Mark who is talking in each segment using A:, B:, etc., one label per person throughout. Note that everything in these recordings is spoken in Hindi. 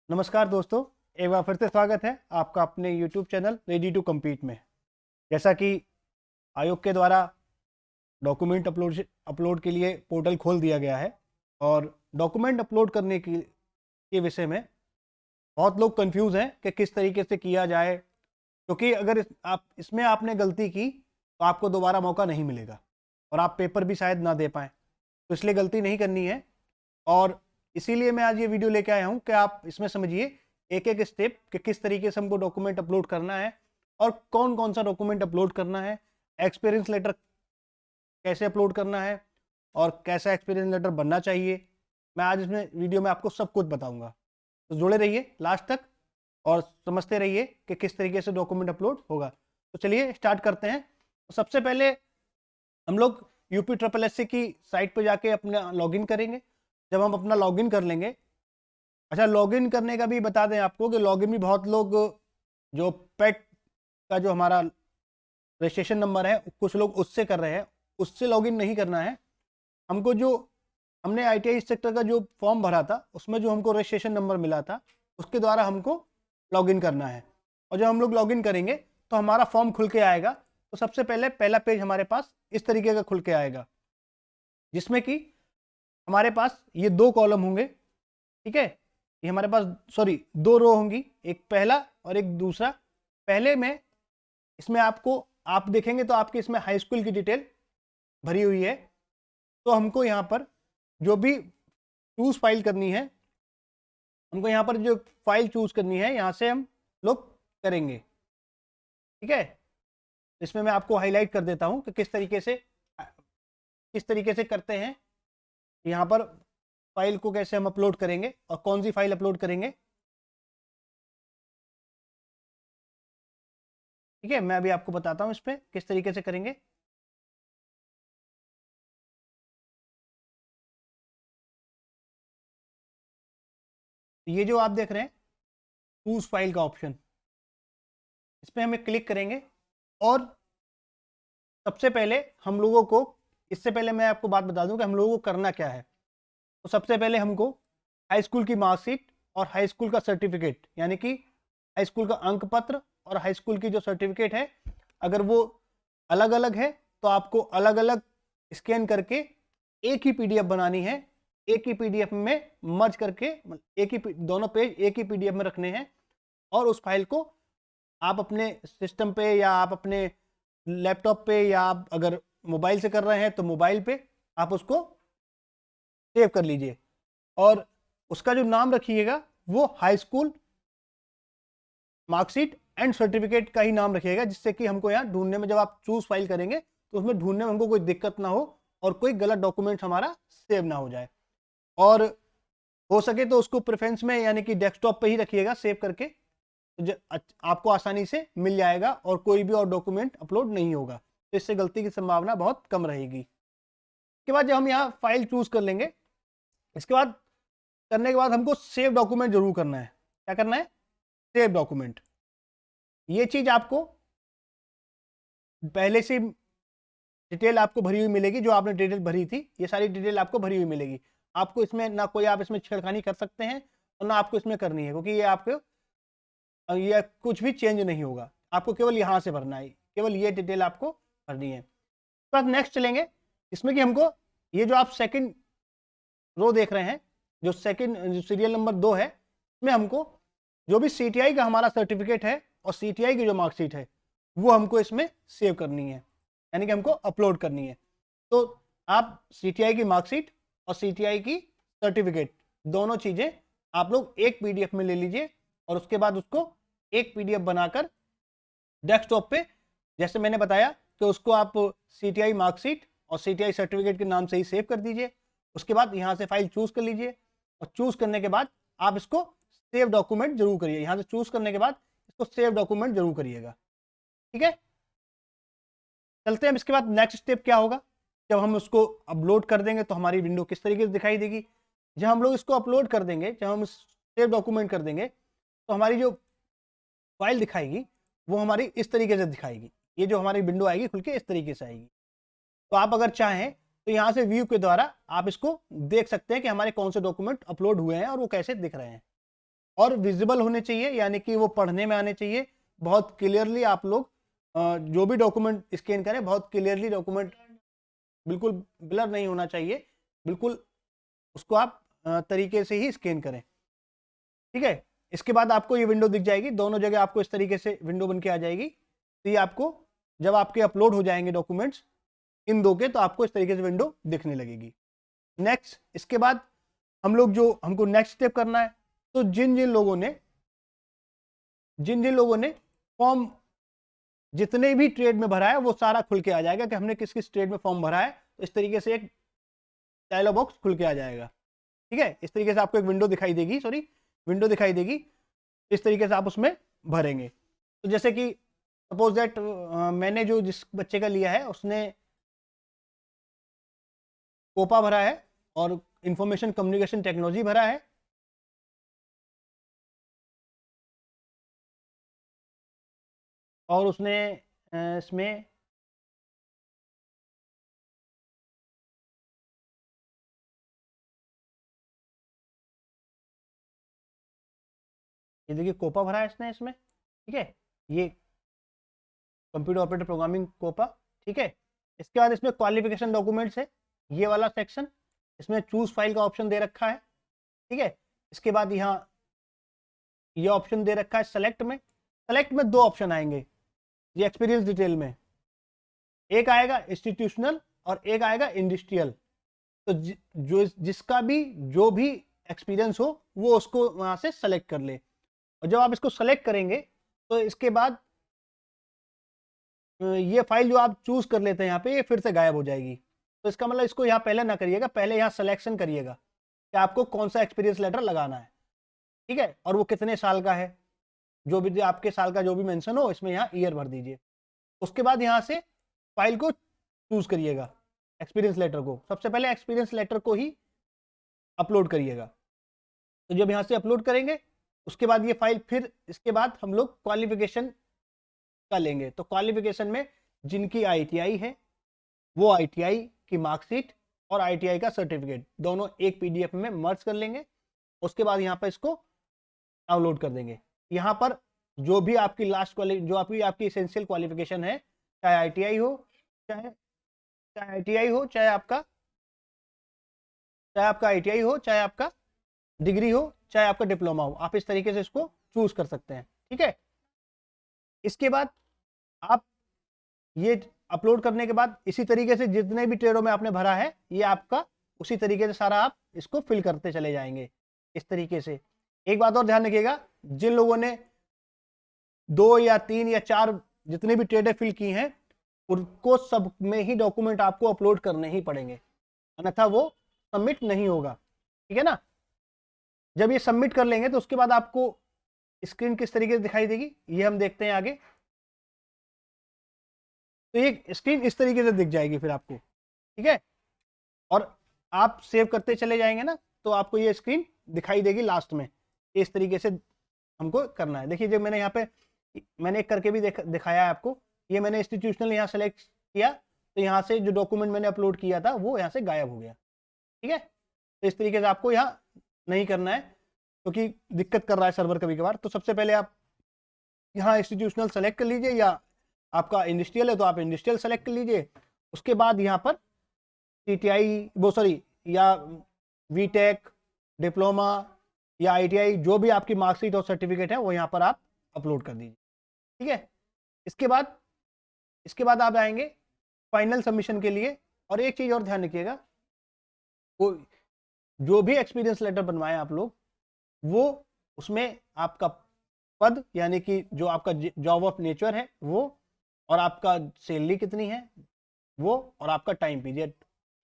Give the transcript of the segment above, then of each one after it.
A: नमस्कार दोस्तों, एक बार फिर से स्वागत है आपका अपने YouTube channel ready to compete में। जैसा कि आयोग के द्वारा डॉक्यूमेंट अपलोड के लिए पोर्टल खोल दिया गया है और डॉक्यूमेंट अपलोड करने के विषय में बहुत लोग कंफ्यूज हैं कि किस तरीके से किया जाए, क्योंकि अगर आप इसमें आपने गलती की तो आपको दोबारा मौका नहीं मिलेगा और आप पेपर भी शायद ना दे पाएँ। तो इसलिए गलती नहीं करनी है और इसीलिए मैं आज ये वीडियो लेके आया हूँ कि आप इसमें समझिए एक एक स्टेप कि किस तरीके से हमको डॉक्यूमेंट अपलोड करना है और कौन कौन सा डॉक्यूमेंट अपलोड करना है, एक्सपीरियंस लेटर कैसे अपलोड करना है और कैसा एक्सपीरियंस लेटर बनना चाहिए। मैं आज इसमें वीडियो में आपको सब कुछ बताऊंगा, तो जुड़े रहिए लास्ट तक और समझते रहिए कि किस तरीके से डॉक्यूमेंट अपलोड होगा। तो चलिए स्टार्ट करते हैं। तो सबसे पहले हम लोग UPSSSC की साइट पर जाके अपना लॉगिन करेंगे। जब हम अपना लॉगिन कर लेंगे, अच्छा लॉगिन करने का भी बता दें आपको कि लॉगिन भी बहुत लोग जो पेट का जो हमारा रजिस्ट्रेशन नंबर है कुछ लोग उससे कर रहे हैं, उससे लॉगिन नहीं करना है। हमको जो हमने ITI सेक्टर का जो फॉर्म भरा था उसमें जो हमको रजिस्ट्रेशन नंबर मिला था उसके द्वारा हमको लॉगिन करना है। और जब हम लोग लॉगिन करेंगे तो हमारा फॉर्म खुल के आएगा। तो सबसे पहले पहला पेज हमारे पास इस तरीके का खुल के आएगा, जिसमें कि हमारे पास ये दो कॉलम होंगे, ठीक है। ये हमारे पास दो रो होंगी, एक पहला और एक दूसरा। पहले में इसमें आप देखेंगे तो आपके इसमें हाई स्कूल की डिटेल भरी हुई है। तो हमको यहाँ पर जो भी चूज फाइल करनी है, हमको यहाँ पर जो फाइल चूज करनी है यहाँ से हम लोग करेंगे, ठीक है। इसमें मैं आपको हाईलाइट कर देता हूँ कि किस तरीके से करते हैं। यहाँ पर फाइल को कैसे हम अपलोड करेंगे और कौन सी फाइल अपलोड करेंगे, ठीक है। मैं अभी आपको बताता हूँ इस पे किस तरीके से करेंगे। ये जो आप देख रहे हैं चूज फाइल का ऑप्शन, इस पर हमें क्लिक करेंगे और सबसे पहले हम लोगों को, इससे पहले मैं आपको बात बता दूं कि हम लोगों को करना क्या है। तो सबसे पहले हमको हाई स्कूल की मार्कशीट और हाई स्कूल का सर्टिफिकेट, यानी कि हाई स्कूल का अंक पत्र और हाई स्कूल की जो सर्टिफिकेट है, अगर वो अलग अलग है तो आपको अलग अलग स्कैन करके एक ही PDF बनानी है। एक ही PDF में मर्ज करके दोनों पेज एक ही PDF में रखने हैं और उस फाइल को आप अपने सिस्टम पे या आप अपने लैपटॉप पे या आप अगर मोबाइल से कर रहे हैं तो मोबाइल पे आप उसको सेव कर लीजिए और उसका जो नाम रखिएगा वो high school marksheet and certificate का ही नाम रखिएगा, जिससे कि हमको यहाँ ढूंढने में, जब आप चूज फाइल करेंगे तो उसमें ढूंढने में हमको कोई दिक्कत ना हो और कोई गलत डॉक्यूमेंट हमारा सेव ना हो जाए। और हो सके तो उसको प्रेफरेंस में यानी कि डेस्कटॉप पे ही रखिएगा सेव करके, तो आपको आसानी से मिल जाएगा और कोई भी और डॉक्यूमेंट अपलोड नहीं होगा। तो इससे गलती की संभावना बहुत कम रहेगी। इसके बाद जब हम यहाँ फाइल चूज कर लेंगे, इसके बाद करने के बाद हमको सेव डॉक्यूमेंट जरूर करना है। क्या करना है? Save document. ये चीज आपको पहले से डिटेल आपको भरी हुई मिलेगी, जो आपने डिटेल भरी थी ये सारी डिटेल आपको भरी हुई मिलेगी। आपको इसमें ना कोई आप इसमें छेड़खानी कर सकते हैं और ना आपको इसमें करनी है, क्योंकि ये कुछ भी चेंज नहीं होगा। आपको केवल यहाँ से भरना है, केवल ये डिटेल आपको भरनी है। बाद नेक्स्ट चलेंगे, इसमें कि हमको ये जो आप सेकंड रो देख रहे हैं, जो सीरियल नंबर 2 है, इसमें हमको जो भी CTI का हमारा सर्टिफिकेट है और CTI की जो मार्कशीट है वो हमको इसमें सेव करनी है, यानी कि हमको अपलोड करनी है। तो आप CTI की मार्कशीट और CTI की सर्टिफिकेट दोनों चीजें आप लोग एक PDF में ले लीजिए और उसके बाद उसको एक PDF बनाकर डेस्कटॉप पे, जैसे मैंने बताया कि उसको आप CTI मार्कशीट और CTI सर्टिफिकेट के नाम से ही सेव कर दीजिए। उसके बाद यहाँ से फाइल चूज कर लीजिए और चूज करने के बाद आप इसको सेव डॉक्यूमेंट जरूर करिए। यहाँ से चूज करने के बाद इसको सेव डॉक्यूमेंट जरूर करिएगा, ठीक है। चलते हैं, इसके बाद नेक्स्ट स्टेप क्या होगा। जब हम उसको अपलोड कर देंगे तो हमारी विंडो किस तरीके से दिखाई देगी। जब हम लोग इसको अपलोड कर देंगे, जब हम सेव डॉक्यूमेंट कर देंगे तो हमारी जो फाइल दिखाएगी वो हमारी इस तरीके से दिखाएगी। ये जो हमारी विंडो आएगी खुल के इस तरीके से आएगी। तो आप अगर चाहें तो यहाँ से व्यू के द्वारा आप इसको देख सकते हैं कि हमारे कौन से डॉक्यूमेंट अपलोड हुए हैं और वो कैसे दिख रहे हैं। और विजिबल होने चाहिए, यानी कि वो पढ़ने में आने चाहिए बहुत क्लियरली। आप लोग जो भी डॉक्यूमेंट स्कैन करें बहुत क्लियरली डॉक्यूमेंट, बिल्कुल ब्लर नहीं होना चाहिए, बिल्कुल उसको आप तरीके से ही स्कैन करें, ठीक है। इसके बाद आपको ये विंडो दिख जाएगी, दोनों जगह आपको इस तरीके से विंडो बन के आ जाएगी। तो ये आपको जब आपके अपलोड हो जाएंगे डॉक्यूमेंट्स इन दो के, तो आपको इस तरीके से विंडो दिखने लगेगी। नेक्स्ट, इसके बाद हम लोग जो हमको नेक्स्ट स्टेप करना है, तो जिन जिन लोगों ने फॉर्म जितने भी ट्रेड में भरा है वो सारा खुल के आ जाएगा कि हमने किस किस ट्रेड में फॉर्म भरा है। तो इस तरीके से एक डायलॉग बॉक्स खुल के आ जाएगा, ठीक है। इस तरीके से आपको एक विंडो दिखाई देगी, विंडो दिखाई देगी, इस तरीके से आप उसमें भरेंगे। तो जैसे कि सपोज दैट मैंने जो जिस बच्चे का लिया है उसने कोपा भरा है और इंफॉर्मेशन कम्युनिकेशन टेक्नोलॉजी भरा है, और उसने इसमें ये देखिए कोपा भरा है इसने इसमें, ठीक है। ये कंप्यूटर ऑपरेटर प्रोग्रामिंग कोपा, ठीक है। इसके बाद इसमें क्वालिफिकेशन डॉक्यूमेंट्स है, ये वाला सेक्शन, इसमें चूज फाइल का ऑप्शन दे रखा है, ठीक है। इसके बाद यहाँ ये ऑप्शन दे रखा है सेलेक्ट में दो ऑप्शन आएंगे ये एक्सपीरियंस डिटेल में, एक आएगा इंस्टीट्यूशनल और एक आएगा इंडस्ट्रियल। तो जो जिसका भी जो भी एक्सपीरियंस हो वो उसको वहां से सेलेक्ट कर ले, और जब आप इसको सेलेक्ट करेंगे तो इसके बाद ये फाइल जो आप चूज कर लेते हैं यहाँ पे, ये फिर से गायब हो जाएगी। तो इसका मतलब इसको यहाँ पहले ना करिएगा, पहले यहाँ सिलेक्शन करिएगा कि आपको कौन सा एक्सपीरियंस लेटर लगाना है, ठीक है, और वो कितने साल का है, जो भी आपके साल का जो भी मेंशन हो इसमें यहाँ ईयर भर दीजिए। उसके बाद यहाँ से फाइल को चूज करिएगा, एक्सपीरियंस लेटर को, सबसे पहले एक्सपीरियंस लेटर को ही अपलोड करिएगा। तो जब यहाँ से अपलोड करेंगे उसके बाद ये फाइल, फिर इसके बाद हम लोग क्वालिफिकेशन का लेंगे। तो क्वालिफिकेशन में जिनकी ITI है वो ITI की मार्कशीट और ITI का सर्टिफिकेट दोनों एक PDF में मर्ज कर लेंगे। उसके बाद यहाँ पर इसको डाउनलोड कर देंगे। यहाँ पर जो भी आपकी जो आपकी एसेंशियल क्वालिफिकेशन है, चाहे ITI हो, चाहे ITI हो, चाहे आपका ITI हो, चाहे आपका डिग्री हो, चाहे आपका डिप्लोमा हो, आप इस तरीके से इसको चूज कर सकते हैं, ठीक है। इसके बाद आप ये अपलोड करने के बाद इसी तरीके से जितने भी ट्रेडों में आपने भरा है ये आपका उसी तरीके से सारा आप इसको फिल करते चले जाएंगे इस तरीके से। एक बात और ध्यान रखिएगा, जिन लोगों ने 2 या 3 या 4 जितने भी ट्रेडें फिल की हैं उनको सब में ही डॉक्यूमेंट आपको अपलोड करने ही पड़ेंगे, अन्यथा वो सबमिट नहीं होगा, ठीक है ना। जब ये सबमिट कर लेंगे तो उसके बाद आपको स्क्रीन किस तरीके से दिखाई देगी ये हम देखते हैं आगे। तो ये स्क्रीन इस तरीके से दिख जाएगी फिर आपको, ठीक है, और आप सेव करते चले जाएंगे ना तो आपको ये स्क्रीन दिखाई देगी लास्ट में। इस तरीके से हमको करना है। देखिए जब मैंने यहाँ पे मैंने एक करके भी दिखाया है आपको, ये मैंने इंस्टीट्यूशनल यहाँ सेलेक्ट किया तो यहाँ से जो डॉक्यूमेंट मैंने अपलोड किया था वो यहाँ से गायब हो गया, ठीक है। तो इस तरीके से आपको यहाँ नहीं करना है क्योंकि दिक्कत कर रहा है सर्वर कभी कभार। तो सबसे पहले आप यहाँ इंस्टीट्यूशनल सेलेक्ट कर लीजिए, या आपका इंडस्ट्रियल है तो आप इंडस्ट्रियल सेलेक्ट कर लीजिए। उसके बाद यहाँ पर या VTech, डिप्लोमा या ITI जो भी आपकी मार्कशीट और सर्टिफिकेट है वो यहाँ पर आप अपलोड कर दीजिए, ठीक है। इसके बाद आप आएंगे फाइनल सबमिशन के लिए। और एक चीज़ और ध्यान रखिएगा, वो जो भी एक्सपीरियंस लेटर बनवाए आप लोग वो उसमें आपका पद यानी कि जो आपका जॉब ऑफ नेचर है वो, और आपका सैलरी कितनी है वो, और आपका टाइम पीरियड,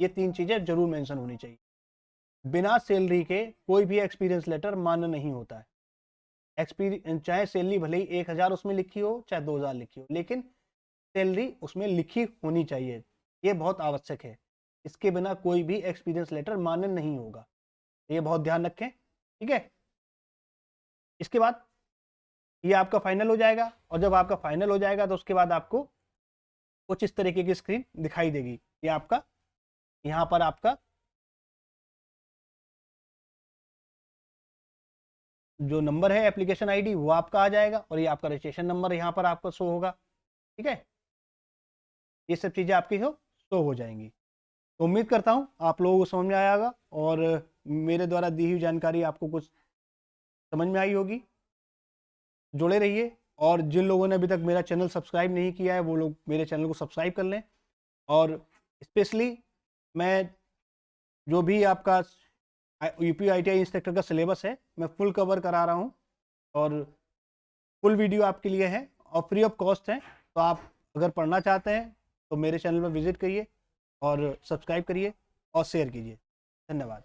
A: ये 3 चीज़ें जरूर मेंशन होनी चाहिए। बिना सैलरी के कोई भी एक्सपीरियंस लेटर मान्य नहीं होता है। एक्सपीरियंस चाहे सैलरी भले ही 1000 उसमें लिखी हो चाहे 2000 लिखी हो, लेकिन सैलरी उसमें लिखी होनी चाहिए, ये बहुत आवश्यक है। इसके बिना कोई भी एक्सपीरियंस लेटर मान्य नहीं होगा, ये बहुत ध्यान रखें, ठीक है। इसके बाद ये आपका फाइनल हो जाएगा, और जब आपका फाइनल हो जाएगा तो उसके बाद आपको कुछ इस तरीके की स्क्रीन दिखाई देगी। ये आपका यहाँ पर आपका जो नंबर है एप्लीकेशन आईडी वो आपका आ जाएगा और ये आपका रजिस्ट्रेशन नंबर यहाँ पर आपका शो होगा। ठीक है, ये सब चीज़ें आपकी शो हो जाएंगी। तो उम्मीद करता हूँ आप लोगों को समझ में आया होगा और मेरे द्वारा दी हुई जानकारी आपको कुछ समझ में आई होगी। जुड़े रहिए और जिन लोगों ने अभी तक मेरा चैनल सब्सक्राइब नहीं किया है वो लोग मेरे चैनल को सब्सक्राइब कर लें। और स्पेशली मैं जो भी आपका यूपी ITI इंस्ट्रक्टर का सिलेबस है मैं फुल कवर करा रहा हूँ और फुल वीडियो आपके लिए है और फ्री ऑफ कॉस्ट है। तो आप अगर पढ़ना चाहते हैं तो मेरे चैनल पर विजिट करिए और सब्सक्राइब करिए और शेयर कीजिए। धन्यवाद।